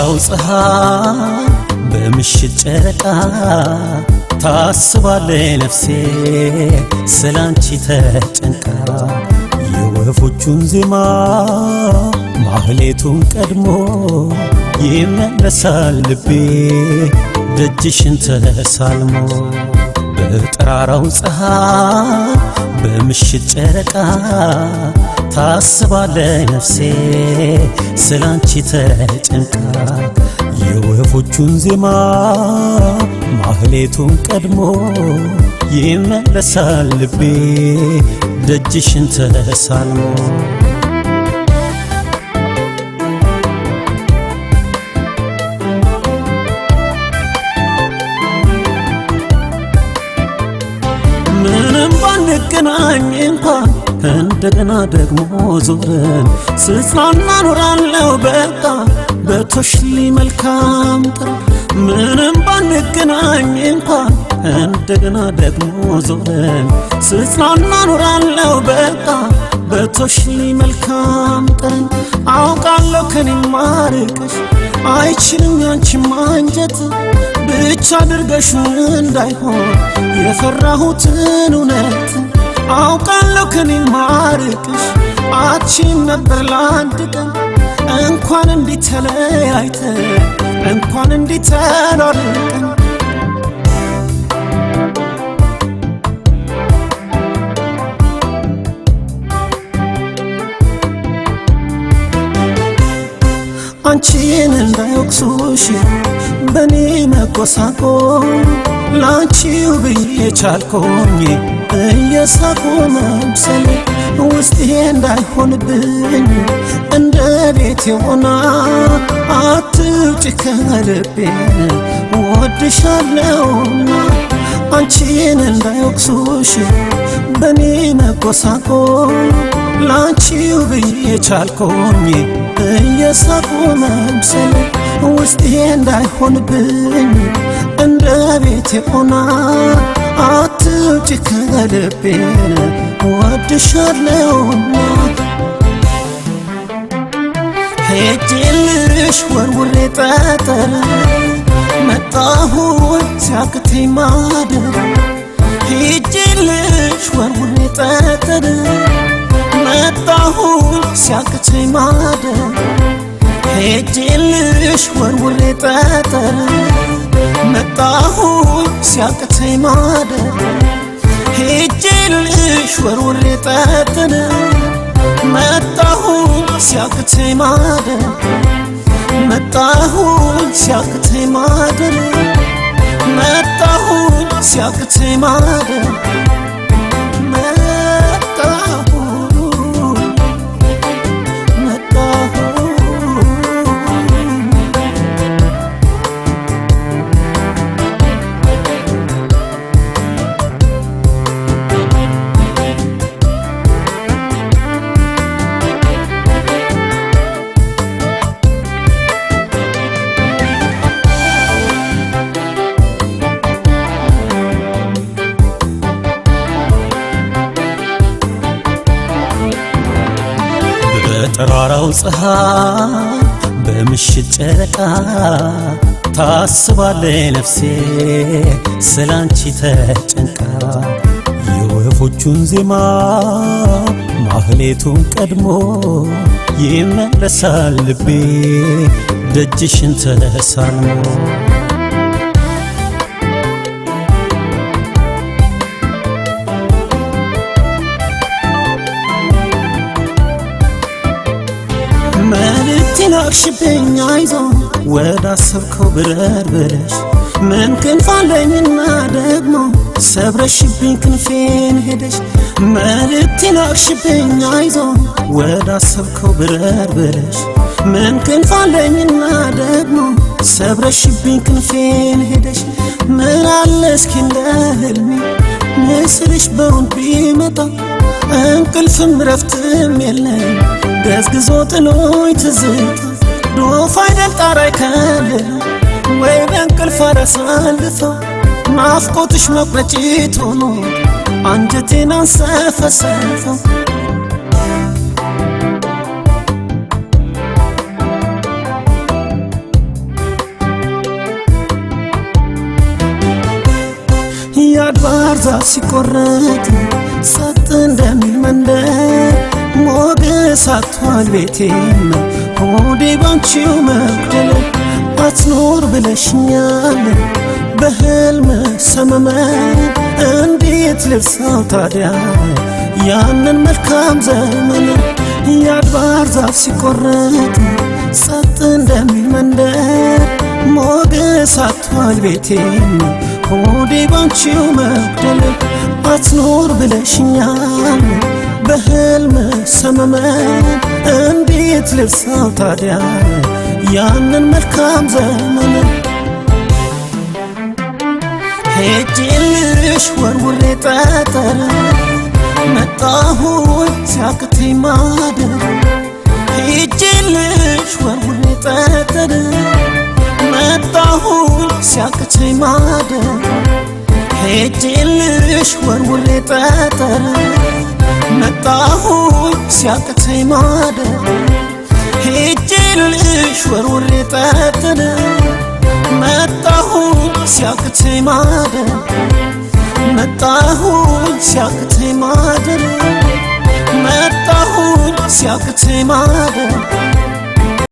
በጠራራው ፀሐይ በምሽት ጨረቃ ታስባለች ነፍሴ ስላንቺ ተጨንቃ የወፎቹን ዜማ ማህሌቱን ቀድሞ ይመለሳል ልቤ ደጅሽን ተሳልሞ በጠራራው ፀሐይ በምሽት ጨረቃ ታስባለች ነፍሴ ስላንቺ ተጨንቃ የወፎቹን ዜማ ማህሌቱን ቀድሞ ይመለሳል ልቤ ደጅሽን ተሳልሞ ምንም ባንገናኝ እንኳን እንደገና ደግሞ ዞረን ስጽናና ኖራለሁ በቃ በቶሽሊ መልካም ጥር ምንም ባንገናኝ እንኳን እንደገና ደግሞ ዞረን ስጽናና ኖራለሁ በቃ በቶሽሊ መልካም ጥር አውቃለሁ ከኔ ማርቀሽ አይችልም ያንቺ ማንጀት ብቻ አድርገሽ እንዳይሆን የፈራሁትን እውነት አውቃለሁ ከኔ ማርቀሽ አትችይም ነበር ለአንድ ቀን እንኳን እንዲህ ተለያይተን እንኳን እንዲህ ተራርቀን አንቺን እንዳይወቅሱሽ በኔ መጎሳቆል ላንቺው ብዬ ቻልኩኝ እየሳቁ መምሰል ውስጤ እንዳይሆንብኝ እንደ ቤት የሆና አትውጪ ከልቤ ወድሻለሁና አንቺን እንዳይወቅሱሽ በኔ መጎሳቆል ላንቺው ብዬ ቻልኩኝ እየሳቁ መምሰል ውስጤ እንዳይሆንብኝ እንደ ቤት የሆና አትውጪ ከልቤ ወድሻለሁና ሄጄልሽ ወርውሬ ጠጠር መጣሁኝ ሲያቅተኝ ማደር ሄጄልሽ ወርውሬ ጠጠር መጣሁኝ ሲያቅተኝ ማደር ሄጄልሽ ወርውሬ ጠጠር መጣሁኝ ሲያቅተኝ ማደር ሄጄልሽ ወርውሬ ጠጠር መጣሁኝ ሲያቅተኝ ማደር መጣሁኝ ሲያቅተኝ ማደር መጣሁኝ ሲያቅተኝ ማደር በጠራራው ፀሐይ በምሽት ጨረቃ ታስባለች ነፍሴ ስላንቺ ተጨንቃ የወፎቹን ዜማ ማህሌቱን ቀድሞ ይመለሳል ልቤ ደጅሽን ተሳልሞ መልእክቴን አክሽብኝ አይዞህ ወዳሰብከው ብረር ብለሽ ምን ክንፍ አለኝና ደግሞ ሰብረሽብኝ ክንፌን ሄደሽ መልእክቴን አክሽብኝ አይዞህ ወዳሰብከው ብረር ብለሽ ምን ክንፍ አለኝና ደግሞ ሰብረሽብኝ ክንፌን ሄደሽ ምን አለ እስኪ እንደ ህልሜ ምስልሽ በውን ቢመጣ እንቅልፍም ረፍትም የለኝ ገዝግዞ ጥሎኝ ትዝታ ዶፍ አይደል ጣራይ ከልል ወይ በእንቅልፍ አሳልፈው ናፍቆትሽ መቁረጭት ሆኖ አንጀቴን አንሰፈሰፈው ያድባር ዛፍ ሲቆረጥ ጸጥ እንደሚል መንደር ሞገስ አጥቷል ቤቴም ሆዴ ባንቺው መጉደል አትኖር ብለሽኛል በህልም ሰመመን እንዴት ልርሳው ታዲያ ያንን መልካም ዘመን ያድባር ዛፍ ሲቆረጥ ጸጥ እንደሚል መንደር ሞገስ አጥቷል ቤቴም ሆዴ ባንቺው መጉደል አትኖር ብለሽኛል በህልም ሰመመን እንዴት ልርሳው ታዲያ ያንን መልካም ዘመን ሄጄልሽ ወርውሬ ጠጠር መጣሁኝ ሲያቅተኝ ማደር ሄጄልሽ ወርውሬ ጠጠር መጣሁኝ ሲያቅተኝ ማደር ሄጄልሽ ወርውሬ ጠጠር መጣሁኝ ሲያቅተኝ ማደር ሄጄልሽ ወርውሬ ጠጠር መጣሁኝ ሲያቅተኝ ማደር መጣሁኝ ሲያቅተኝ ማደር መጣሁኝ ሲያቅተኝ ማደር